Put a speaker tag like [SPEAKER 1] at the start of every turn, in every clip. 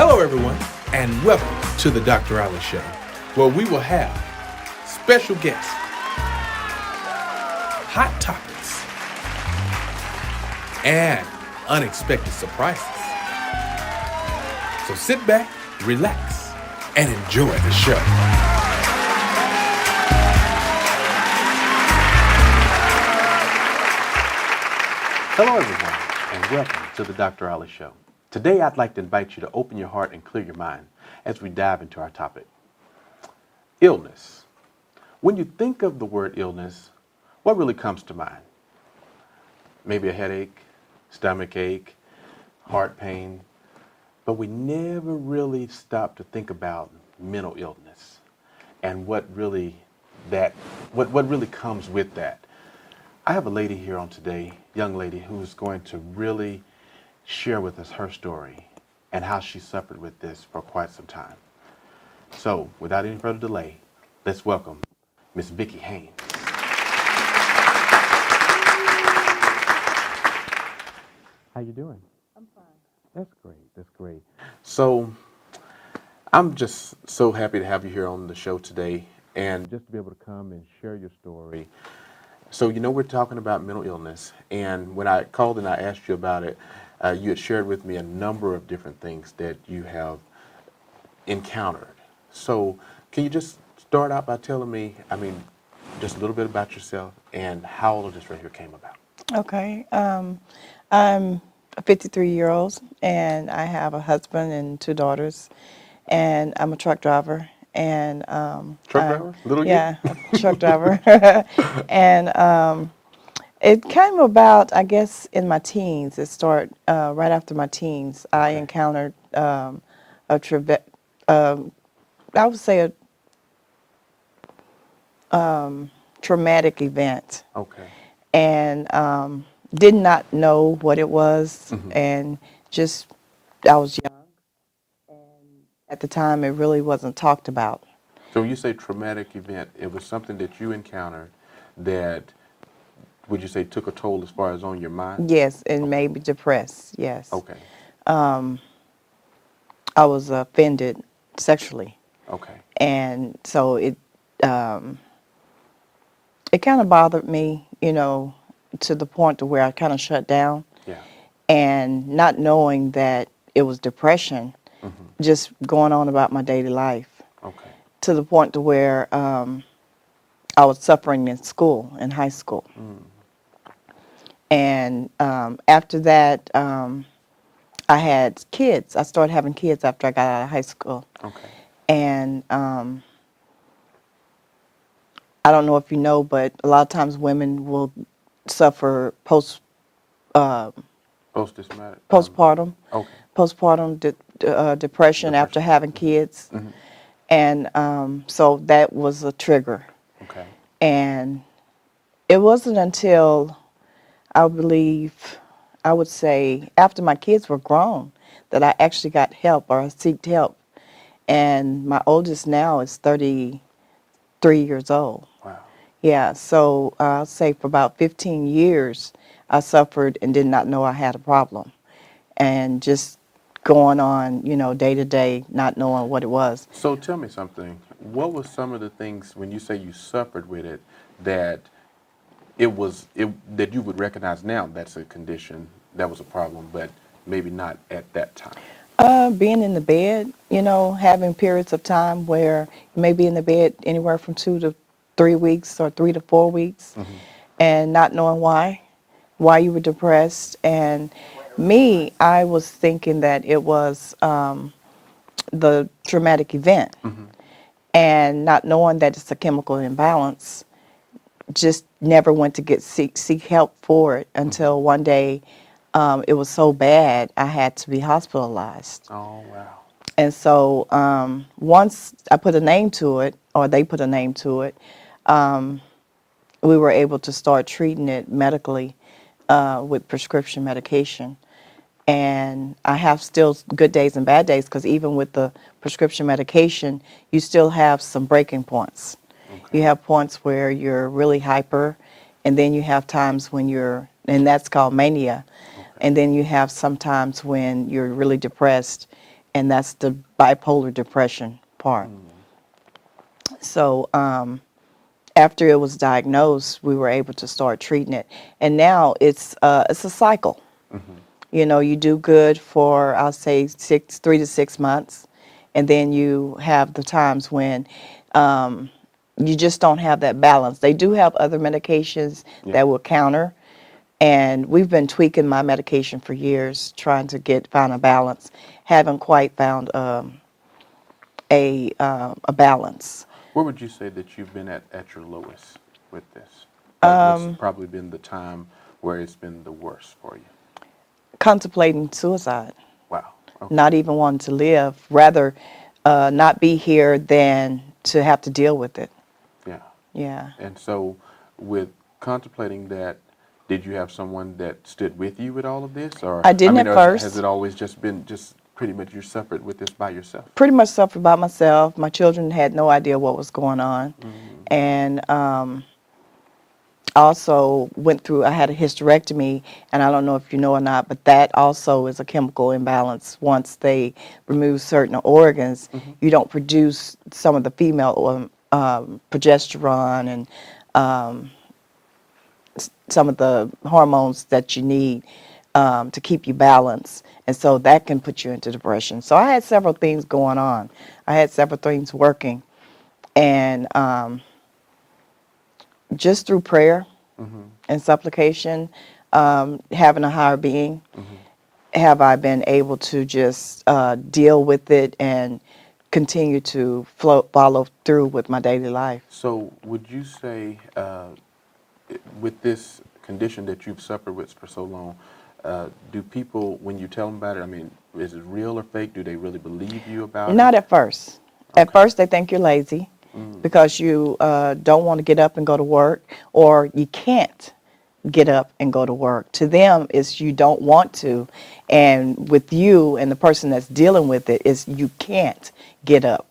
[SPEAKER 1] Hello, everyone, and welcome to the Dr. Ollie Show, where we will have special guests, hot topics, and unexpected surprises. So sit back, relax, and enjoy the show. Hello, everyone, and welcome to the Dr. Ollie Show. Today, I'd like to invite you to open your heart and clear your mind as we dive into our topic. Illness. When you think of the word illness, what really comes to mind? Maybe a headache, stomach ache, heart pain, but we never really stop to think about mental illness and what really comes with that. I have a lady here on today, young lady, who's going to really share with us her story and how she suffered with this for quite some time. So, without any further delay, let's welcome Miss Vicki Haynes. How you doing?
[SPEAKER 2] I'm fine.
[SPEAKER 1] That's great. That's great. So, I'm just so happy to have you here on the show today and just to be able to come and share your story. So, we're talking about mental illness, and when I called and I asked you about it, you had shared with me a number of different things that you have encountered. So, can you just start out by telling me, just a little bit about yourself and how all of this right here came about?
[SPEAKER 2] Okay. I'm a 53-year-old, and I have a husband and two daughters, and I'm a truck driver. And
[SPEAKER 1] Truck driver? Little you?
[SPEAKER 2] yeah, a truck driver. And it came about, I guess, in my teens. It started right after my teens. I encountered I would say a traumatic event.
[SPEAKER 1] Okay.
[SPEAKER 2] And did not know what it was, and just I was young, and at the time it really wasn't talked about.
[SPEAKER 1] So when you say traumatic event, it was something that you encountered that, would you say, took a toll as far as on your mind?
[SPEAKER 2] Yes, and made me depressed. Yes.
[SPEAKER 1] Okay.
[SPEAKER 2] I was offended sexually,
[SPEAKER 1] Okay.
[SPEAKER 2] and so it kind of bothered me, to the point to where I kind of shut down.
[SPEAKER 1] Yeah.
[SPEAKER 2] And not knowing that it was depression, just going on about my daily life,
[SPEAKER 1] Okay.
[SPEAKER 2] to the point to where I was suffering in school, in high school. And after that, I had kids. I started having kids after I got out of high school.
[SPEAKER 1] Okay.
[SPEAKER 2] And I don't know if you know, but a lot of times women will suffer
[SPEAKER 1] Post-traumatic.
[SPEAKER 2] postpartum.
[SPEAKER 1] Okay.
[SPEAKER 2] Depression after having kids. And so that was a trigger.
[SPEAKER 1] Okay.
[SPEAKER 2] And it wasn't until, I would say, after my kids were grown, that I actually got help or sought help. And my oldest now is 33 years old.
[SPEAKER 1] Wow.
[SPEAKER 2] Yeah, so I'll say for about 15 years, I suffered and did not know I had a problem. And just going on, day to day, not knowing what it was.
[SPEAKER 1] So tell me something. What were some of the things, when you say you suffered with it, that that you would recognize now that's a condition, that was a problem, but maybe not at that time?
[SPEAKER 2] Being in the bed, having periods of time where you may be in the bed anywhere from 2 to 3 weeks or 3 to 4 weeks, and not knowing why you were depressed. And me, I was thinking that it was the traumatic event, and not knowing that it's a chemical imbalance. Just never went to seek help for it until one day it was so bad I had to be hospitalized.
[SPEAKER 1] Oh, wow.
[SPEAKER 2] And so once I put a name to it, or they put a name to it, we were able to start treating it medically with prescription medication. And I have still good days and bad days, because even with the prescription medication, you still have some breaking points.
[SPEAKER 1] Okay.
[SPEAKER 2] You have points where you're really hyper, and then you have times when and that's called mania. And then you have sometimes when you're really depressed, and that's the bipolar depression part. So after it was diagnosed, we were able to start treating it, and now it's a cycle. You know, you do good for, I'll say, 3 to 6 months, and then you have the times when you just don't have that balance. They do have other medications
[SPEAKER 1] Yeah.
[SPEAKER 2] that will counter, and we've been tweaking my medication for years, trying to find a balance. Haven't quite found a balance.
[SPEAKER 1] Where would you say that you've been at your lowest with this? Like, what's probably been the time where it's been the worst for you?
[SPEAKER 2] Contemplating suicide,
[SPEAKER 1] Wow. Okay.
[SPEAKER 2] not even wanting to live, rather not be here than to have to deal with it.
[SPEAKER 1] Yeah.
[SPEAKER 2] Yeah.
[SPEAKER 1] And so, with contemplating that, did you have someone that stood with you with all of this, or
[SPEAKER 2] I didn't
[SPEAKER 1] mean,
[SPEAKER 2] at
[SPEAKER 1] or
[SPEAKER 2] first.
[SPEAKER 1] has it always just been just pretty much you suffered with this by yourself?
[SPEAKER 2] Pretty much suffered by myself. My children had no idea what was going on. And also went through, I had a hysterectomy, and I don't know if you know or not, but that also is a chemical imbalance. Once they remove certain organs, you don't produce some of the female progesterone and some of the hormones that you need to keep you balanced. And so that can put you into depression. So I had several things going on. I had several things working. And just through prayer and supplication, having a higher being, have I been able to just deal with it and continue to follow through with my daily life.
[SPEAKER 1] So, would you say, with this condition that you've suffered with for so long, do people, when you tell them about it, I mean, is it real or fake? Do they really believe you about
[SPEAKER 2] Not
[SPEAKER 1] it?
[SPEAKER 2] at first. At first, they think you're lazy because you don't want to get up and go to work, or you can't get up and go to work. To them, it's you don't want to, and with you and the person that's dealing with it, is you can't get up.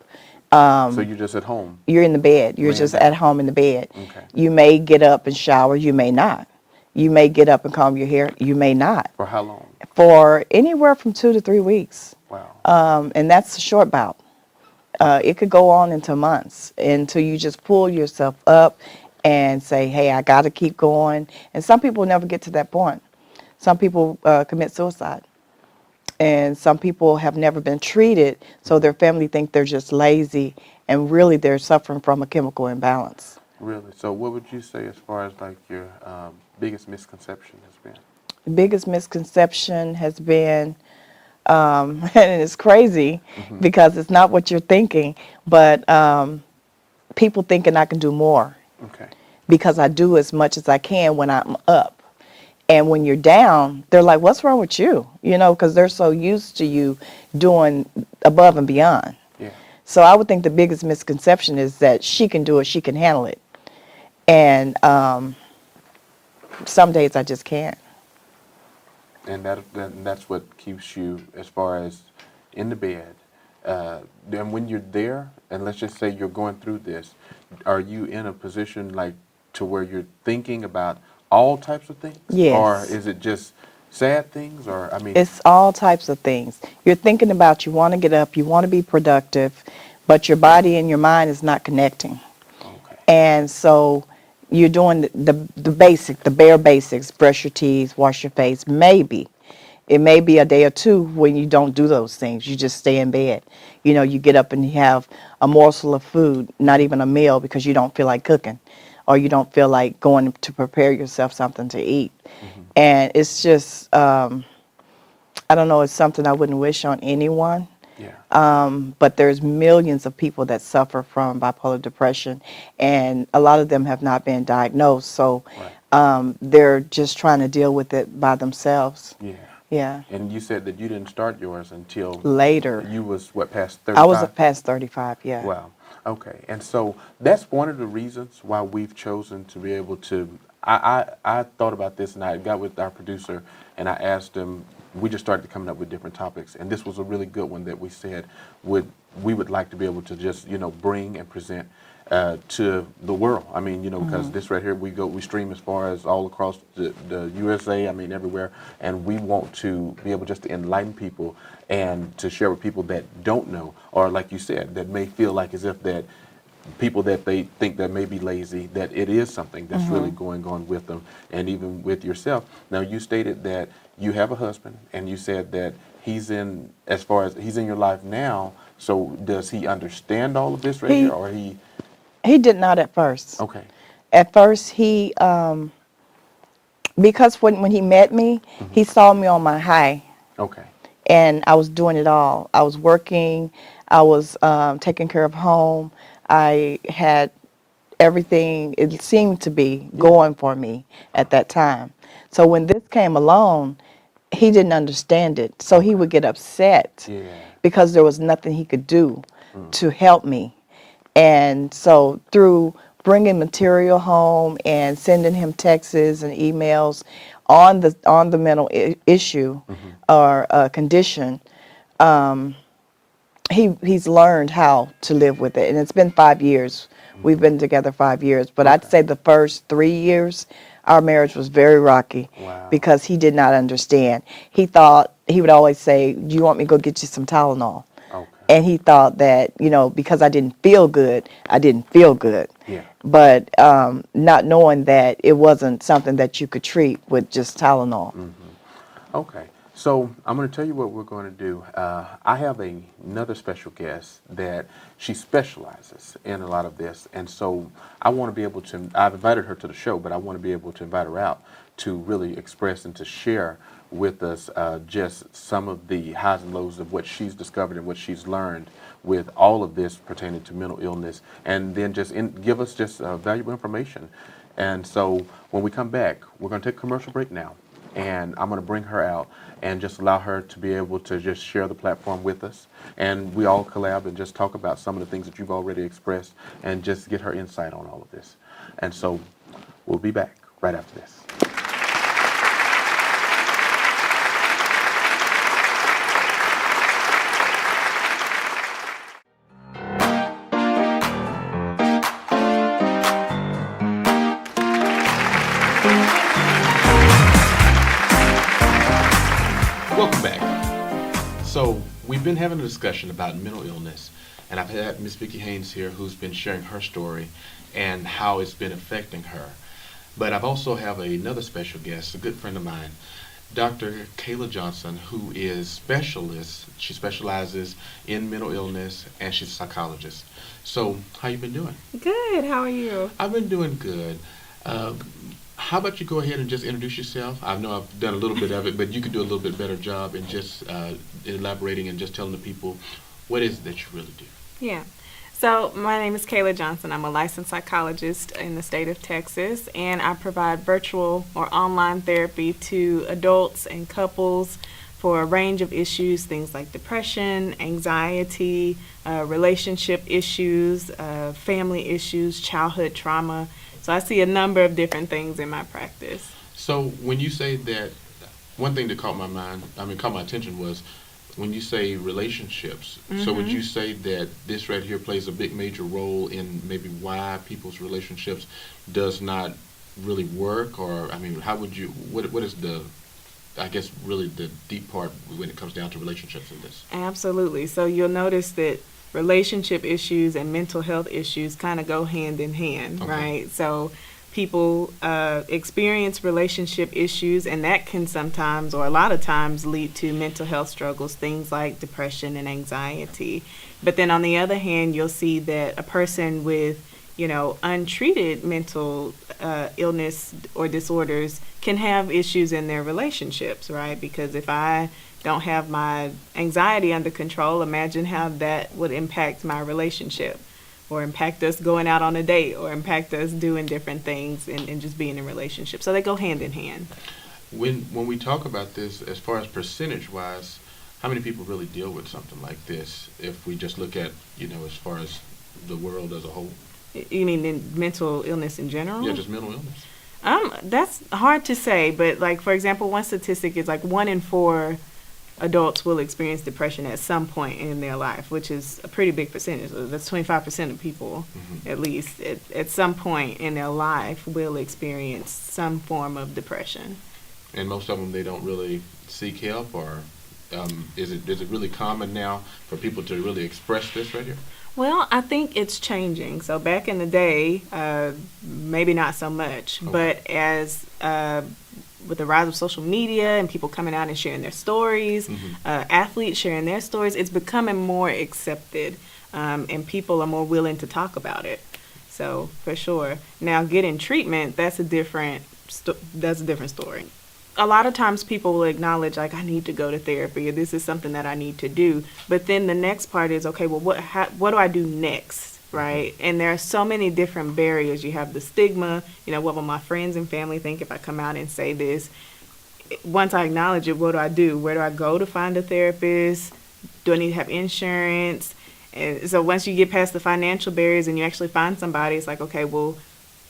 [SPEAKER 1] So you're just at home.
[SPEAKER 2] You're in the bed. You're
[SPEAKER 1] Laying
[SPEAKER 2] just
[SPEAKER 1] down.
[SPEAKER 2] at home in the bed.
[SPEAKER 1] Okay.
[SPEAKER 2] You may get up and shower. You may not. You may get up and comb your hair. You may not.
[SPEAKER 1] For how long?
[SPEAKER 2] For anywhere from 2 to 3 weeks.
[SPEAKER 1] Wow.
[SPEAKER 2] And that's a short bout. It could go on into months until you just pull yourself up and say, hey, I got to keep going. And some people never get to that point. Some people commit suicide. And some people have never been treated, so their family think they're just lazy, and really they're suffering from a chemical imbalance.
[SPEAKER 1] Really? So what would you say as far as like your biggest misconception has been?
[SPEAKER 2] The biggest misconception has been, and it's crazy because it's not what you're thinking, but people thinking I can do more
[SPEAKER 1] Okay.
[SPEAKER 2] because I do as much as I can when I'm up. And when you're down, they're like, what's wrong with you? You know, because they're so used to you doing above and beyond.
[SPEAKER 1] Yeah.
[SPEAKER 2] So I would think the biggest misconception is that she can do it, she can handle it. And some days I just can't.
[SPEAKER 1] And that's what keeps you as far as in the bed. And when you're there, and let's just say you're going through this, are you in a position like to where you're thinking about all types of things?
[SPEAKER 2] Yes.
[SPEAKER 1] Or is it just sad things? Or I mean,
[SPEAKER 2] It's all types of things. You're thinking about, you want to get up, you want to be productive, but your body and your mind is not connecting.
[SPEAKER 1] okay.
[SPEAKER 2] And so you're doing the basic, the bare basics, brush your teeth, wash your face, maybe. It may be a day or two when you don't do those things. You just stay in bed. You know, you get up and you have a morsel of food, not even a meal because you don't feel like cooking, or you don't feel like going to prepare yourself something to eat. And it's just, I don't know, it's something I wouldn't wish on anyone.
[SPEAKER 1] Yeah.
[SPEAKER 2] But there's millions of people that suffer from bipolar depression, and a lot of them have not been diagnosed. So
[SPEAKER 1] Right.
[SPEAKER 2] they're just trying to deal with it by themselves.
[SPEAKER 1] Yeah.
[SPEAKER 2] Yeah.
[SPEAKER 1] And you said that you didn't start yours until
[SPEAKER 2] Later.
[SPEAKER 1] you was what, past
[SPEAKER 2] I was
[SPEAKER 1] 35?
[SPEAKER 2] past 35, yeah.
[SPEAKER 1] Wow. Okay. And so that's one of the reasons why we've chosen to be able to. I thought about this, and I got with our producer and I asked him. We just started coming up with different topics, and this was a really good one that we said we would like to be able to just bring and present. to the world. I mean, because this right here, we stream as far as all across the USA, I mean, everywhere, and we want to be able just to enlighten people and to share with people that don't know, or like you said, that may feel like as if that people that they think that may be lazy, that it is something that's really going on with them, and even with yourself. Now, you stated that you have a husband, and you said that as far as he's in your life now, so does he understand all of this right here,
[SPEAKER 2] He
[SPEAKER 1] or he?
[SPEAKER 2] he did not at first.
[SPEAKER 1] Okay.
[SPEAKER 2] At first, he because when he met me, he saw me on my high,
[SPEAKER 1] Okay.
[SPEAKER 2] and I was doing it all. I was working, I was taking care of home. I had everything, it seemed to be going for me at that time. So when this came along, he didn't understand it. So he would get upset
[SPEAKER 1] Yeah.
[SPEAKER 2] because there was nothing he could do to help me. And so through bringing material home and sending him texts and emails on the mental issue or condition, he's learned how to live with it. And it's been 5 years. We've been together 5 years. But I'd
[SPEAKER 1] Okay.
[SPEAKER 2] say the first 3 years, our marriage was very rocky
[SPEAKER 1] Wow.
[SPEAKER 2] because he did not understand. He thought, he would always say, "Do you want me to go get you some Tylenol?"
[SPEAKER 1] Okay.
[SPEAKER 2] And he thought that, because I didn't feel good, I didn't feel good.
[SPEAKER 1] Yeah.
[SPEAKER 2] But not knowing that it wasn't something that you could treat with just Tylenol.
[SPEAKER 1] Okay, so I'm going to tell you what we're going to do. I have another special guest that she specializes in a lot of this, and so I want to be able to, I've invited her to the show, but I want to be able to invite her out to really express and to share with us just some of the highs and lows of what she's discovered and what she's learned with all of this pertaining to mental illness, and then just give us just valuable information. And so when we come back, we're going to take a commercial break now. And I'm going to bring her out and just allow her to be able to just share the platform with us. And we all collab and just talk about some of the things that you've already expressed and just get her insight on all of this. And so we'll be back right after this. Welcome back. So we've been having a discussion about mental illness, and I've had Miss Vicki Haynes here who's been sharing her story and how it's been affecting her. But I've also have another special guest, a good friend of mine, Dr. Kayla Johnson, who is specialist. She specializes in mental illness, and she's a psychologist. So how you been doing?
[SPEAKER 3] Good. How are you?
[SPEAKER 1] I've been doing good. How about you go ahead and just introduce yourself? I know I've done a little bit of it, but you could do a little bit better job in just elaborating and just telling the people what is it that you really do.
[SPEAKER 3] Yeah. So my name is Kayla Johnson. I'm a licensed psychologist in the state of Texas, and I provide virtual or online therapy to adults and couples for a range of issues, things like depression, anxiety, relationship issues, family issues, childhood trauma. So I see a number of different things in my practice.
[SPEAKER 1] So when you say that, one thing that caught my attention was when you say relationships. So would you say that this right here plays a big major role in maybe why people's relationships does not really work? Or, how would you, what is the, I guess, really the deep part when it comes down to relationships in this?
[SPEAKER 3] Absolutely. So you'll notice that relationship issues and mental health issues kind of go hand in hand,
[SPEAKER 1] Okay.
[SPEAKER 3] right? So people experience relationship issues, and that can sometimes or a lot of times lead to mental health struggles, things like depression and anxiety. But then on the other hand, you'll see that a person with untreated mental illness or disorders can have issues in their relationships, right? Because if I don't have my anxiety under control, imagine how that would impact my relationship, or impact us going out on a date, or impact us doing different things and just being in a relationship. So they go hand in hand.
[SPEAKER 1] When we talk about this, as far as percentage-wise, how many people really deal with something like this if we just look at, as far as the world as a whole?
[SPEAKER 3] You mean in mental illness in general?
[SPEAKER 1] Yeah, just mental illness.
[SPEAKER 3] That's hard to say, but like, for example, one statistic is like 1 in 4 adults will experience depression at some point in their life, which is a pretty big percentage. That's 25% of people, at least, at some point in their life will experience some form of depression.
[SPEAKER 1] And most of them, they don't really seek help, or is it really common now for people to really express this right here?
[SPEAKER 3] Well, I think it's changing. So back in the day, maybe not so much, but as with the rise of social media and people coming out and sharing their stories, athletes sharing their stories, it's becoming more accepted, and people are more willing to talk about it. So for sure. Now, getting treatment, that's a different story. A lot of times people will acknowledge, like, I need to go to therapy, or this is something that I need to do. But then the next part is, okay, well, what do I do next, right? And there are so many different barriers. You have the stigma, what will my friends and family think if I come out and say this? Once I acknowledge it, what do I do? Where do I go to find a therapist? Do I need to have insurance? And so once you get past the financial barriers and you actually find somebody, it's like, okay, well,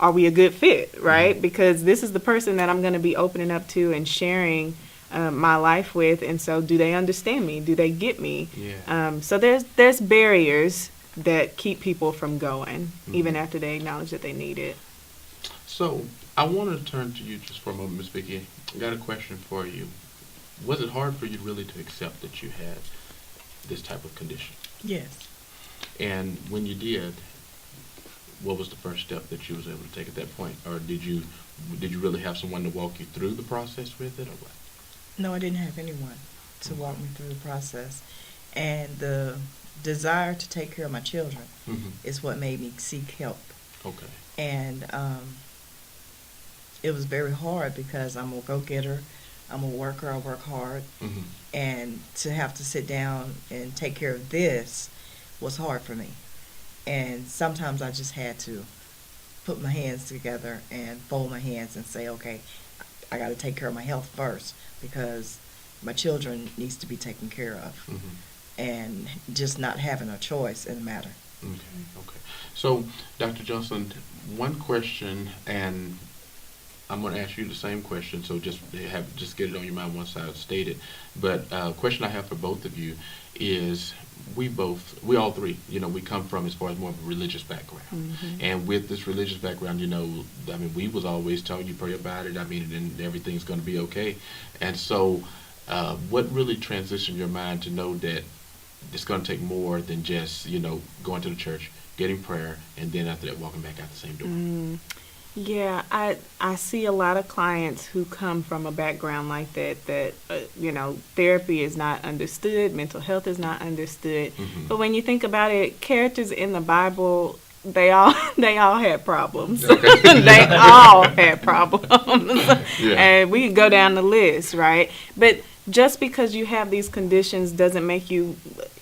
[SPEAKER 3] are we a good fit, right? Because this is the person that I'm going to be opening up to and sharing my life with, and so do they understand me? Do they get me?
[SPEAKER 1] Yeah.
[SPEAKER 3] So there's barriers that keep people from going, even after they acknowledge that they need it.
[SPEAKER 1] So I want to turn to you just for a moment, Ms. Vicki. I got a question for you. Was it hard for you really to accept that you had this type of condition?
[SPEAKER 2] Yes.
[SPEAKER 1] And when you did, what was the first step that you was able to take at that point? Or did you really have someone to walk you through the process with it, or what?
[SPEAKER 2] No, I didn't have anyone to walk me through the process. And the desire to take care of my children is what made me seek help.
[SPEAKER 1] Okay.
[SPEAKER 2] And it was very hard because I'm a go-getter. I'm a worker. I work hard. And to have to sit down and take care of this was hard for me. And sometimes I just had to put my hands together and fold my hands and say, okay, I got to take care of my health first because my children needs to be taken care of. And just not having a choice in the matter.
[SPEAKER 1] Okay. So, Dr. Johnson, one question, and I'm going to ask you the same question, so just get it on your mind once I state it. But a question I have for both of you is, we all three, we come from, as far as, more of a religious background. And with this religious background, we was always telling you pray about it, and everything's going to be okay. And so what really transitioned your mind to know that it's going to take more than just, going to the church, getting prayer, and then after that walking back out the same door?
[SPEAKER 3] Yeah, I see a lot of clients who come from a background like that, therapy is not understood, mental health is not understood. But when you think about it, characters in the Bible, they all had problems.
[SPEAKER 1] Okay.
[SPEAKER 3] They all had problems.
[SPEAKER 1] Yeah.
[SPEAKER 3] And we can go down the list, right? But just because you have these conditions doesn't make you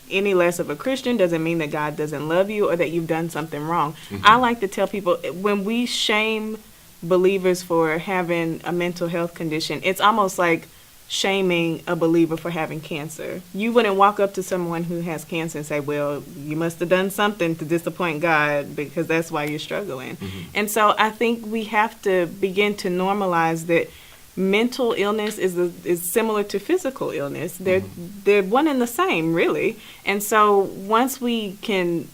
[SPEAKER 3] any less of a Christian, doesn't mean that God doesn't love you or that you've done something wrong. I like to tell people, when we shame believers for having a mental health condition, it's almost like shaming a believer for having cancer. You wouldn't walk up to someone who has cancer and say, well, you must have done something to disappoint God because that's why you're struggling. And so I think we have to begin to normalize that mental illness is similar to physical illness. They're one and the same, really. And so once we can,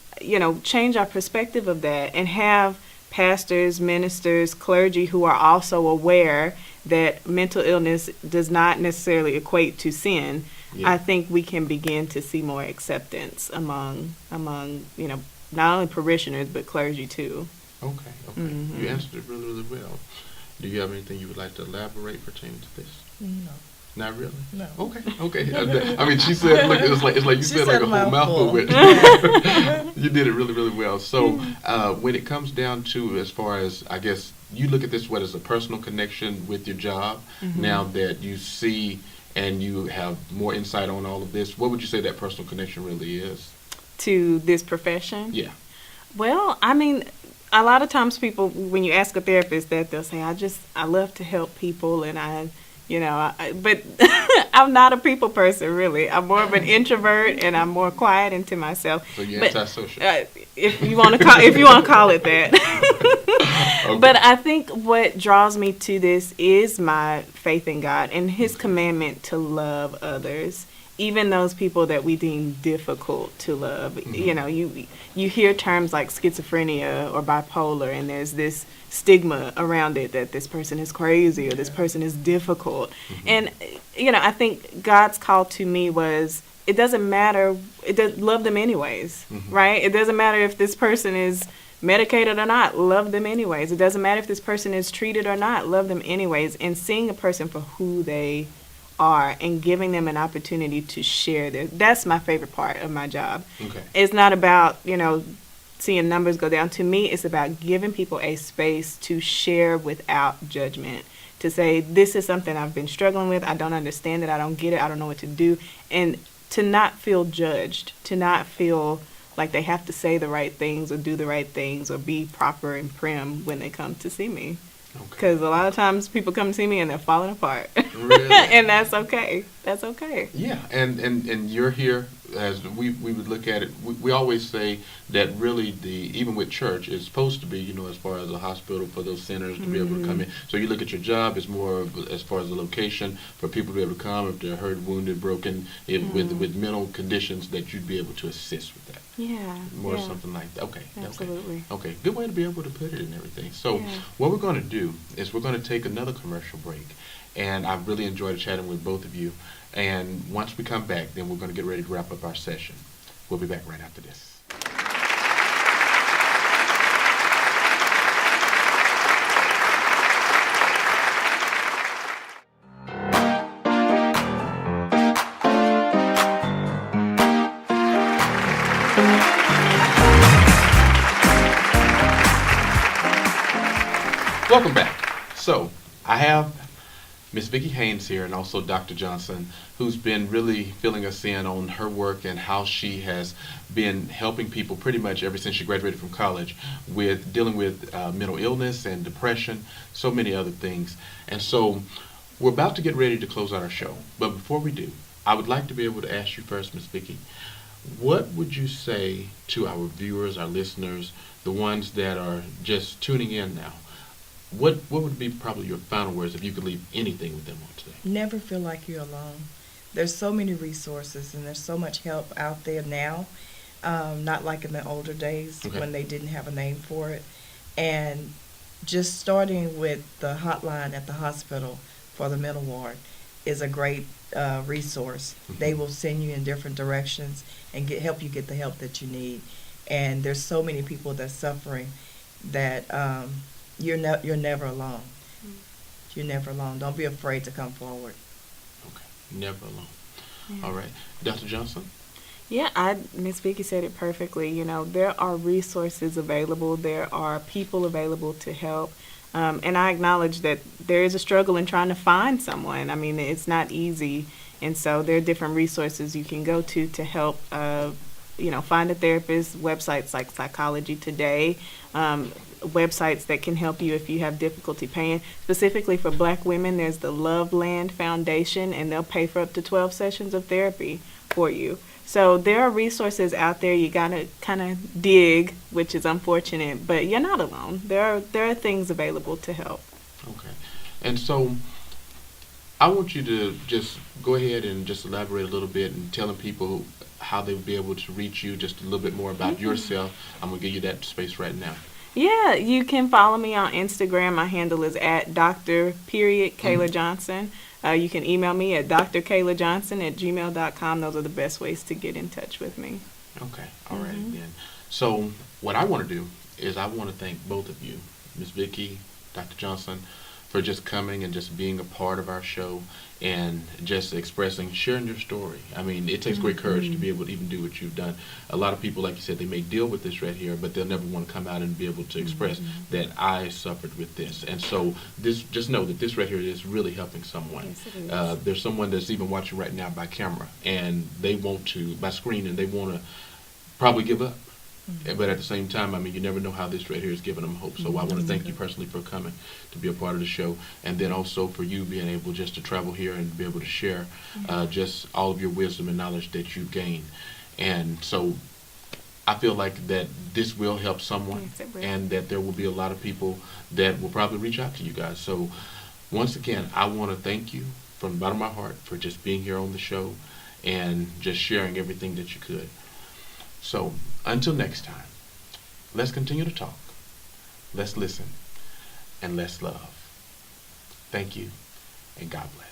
[SPEAKER 3] change our perspective of that and have pastors, ministers, clergy who are also aware that mental illness does not necessarily equate to sin, I think we can begin to see more acceptance among not only parishioners but clergy too.
[SPEAKER 1] Okay. You answered it really, really well. Do you have anything you would like to elaborate pertaining to this?
[SPEAKER 2] No.
[SPEAKER 1] Not really?
[SPEAKER 2] No.
[SPEAKER 1] Okay. She said, look, it's like you said like a whole mouthful with you did it really, really well. So when it comes down to, as far as, I guess, you look at this as a personal connection with your job, now that you see and you have more insight on all of this, what would you say that personal connection really is?
[SPEAKER 3] To this profession?
[SPEAKER 1] Yeah.
[SPEAKER 3] Well, a lot of times people, when you ask a therapist that, they'll say, I love to help people, and but I'm not a people person, really. I'm more of an introvert, and I'm more quiet into myself.
[SPEAKER 1] So you're antisocial.
[SPEAKER 3] If you want to call it that. Okay. But I think what draws me to this is my faith in God and His commandment to love others. even those people that we deem difficult to love. You know, you hear terms like schizophrenia or bipolar, and there's this stigma around it that this person is crazy or this person is difficult. And, you know, I think God's call to me was, it doesn't matter, love them anyways, right? It doesn't matter if this person is medicated or not, love them anyways. It doesn't matter if this person is treated or not, love them anyways. And seeing a person for who they are and giving them an opportunity to share that's my favorite part of my job.
[SPEAKER 1] Okay.
[SPEAKER 3] It's not about, you know, seeing numbers go down. To me, it's about giving people a space to share without judgment, to say, this is something I've been struggling with, I don't understand it, I don't get it, I don't know what to do, and to not feel judged, to not feel like they have to say the right things or do the right things or be proper and prim when they come to see me. Because a lot of times people come to see me and they're falling apart.
[SPEAKER 1] Really?
[SPEAKER 3] And that's okay. That's okay.
[SPEAKER 1] Yeah, and you're here, as we would look at it, we always say that really even with church, it's supposed to be, you know, as far as a hospital for those sinners to be able to come in. So you look at your job, it's more of, as far as the location, for people to be able to come if they're hurt, wounded, broken, with mental conditions, that you'd be able to assist with that.
[SPEAKER 3] Yeah.
[SPEAKER 1] More something like that. Okay.
[SPEAKER 3] Absolutely.
[SPEAKER 1] Okay. Good way to be able to put it and everything. So what we're going to do is we're going to take another commercial break. And I've really enjoyed chatting with both of you. And once we come back, then we're going to get ready to wrap up our session. We'll be back right after this. Welcome back. So I have Ms. Vicki Haynes here, and also Dr. Johnson, who's been really filling us in on her work and how she has been helping people pretty much ever since she graduated from college with dealing with mental illness and depression, so many other things. And so we're about to get ready to close out our show. But before we do, I would like to be able to ask you first, Ms. Vicki, what would you say to our viewers, our listeners, the ones that are just tuning in now? What would be probably your final words if you could leave anything with them on today?
[SPEAKER 2] Never feel like you're alone. There's so many resources and there's so much help out there now, not like in the older days when they didn't have a name for it. And just starting with the hotline at the hospital for the mental ward is a great resource. They will send you in different directions and help you get the help that you need. And there's so many people that's suffering that you're never alone. You're never alone. Don't be afraid to come forward.
[SPEAKER 1] Okay, never alone. All right, Dr. Johnson.
[SPEAKER 3] Yeah, Ms. Vicki said it perfectly. You know, there are resources available. There are people available to help. And I acknowledge that there is a struggle in trying to find someone. I mean, it's not easy. And so there are different resources you can go to help, find a therapist, websites like Psychology Today, websites that can help you if you have difficulty paying. Specifically for Black women, there's the Loveland Foundation, and they'll pay for up to 12 sessions of therapy for you. So there are resources out there. You gotta kind of dig, which is unfortunate, but you're not alone. There are things available to help.
[SPEAKER 1] Okay, and so I want you to just go ahead and just elaborate a little bit and telling people how they would be able to reach you, just a little bit more about yourself. I'm gonna give you that space right now.
[SPEAKER 3] Yeah, you can follow me on Instagram. My handle is at Dr. Kayla Johnson. You can email me at drkaylajohnson@gmail.com. Those are the best ways to get in touch with me.
[SPEAKER 1] Okay, all right then. So what I want to do is I want to thank both of you, Ms. Vicki, Dr. Johnson, for just coming and just being a part of our show and just sharing your story. I mean, it takes great courage to be able to even do what you've done. A lot of people, like you said, they may deal with this right here, but they'll never want to come out and be able to express that I suffered with this. And so just know that this right here is really helping someone.
[SPEAKER 3] Yes, it is.
[SPEAKER 1] There's someone that's even watching right now by camera, and they want to, by screen, and they want to probably give up. But at the same time, I mean, you never know how this right here is giving them hope. So I want to thank you personally for coming to be a part of the show, and then also for you being able just to travel here and be able to share just all of your wisdom and knowledge that you've gained. And so I feel like that this will help someone, and that there will be a lot of people that will probably reach out to you guys. So once again, I want to thank you from the bottom of my heart for just being here on the show and just sharing everything that you could. So until next time, let's continue to talk, let's listen, and let's love. Thank you, and God bless.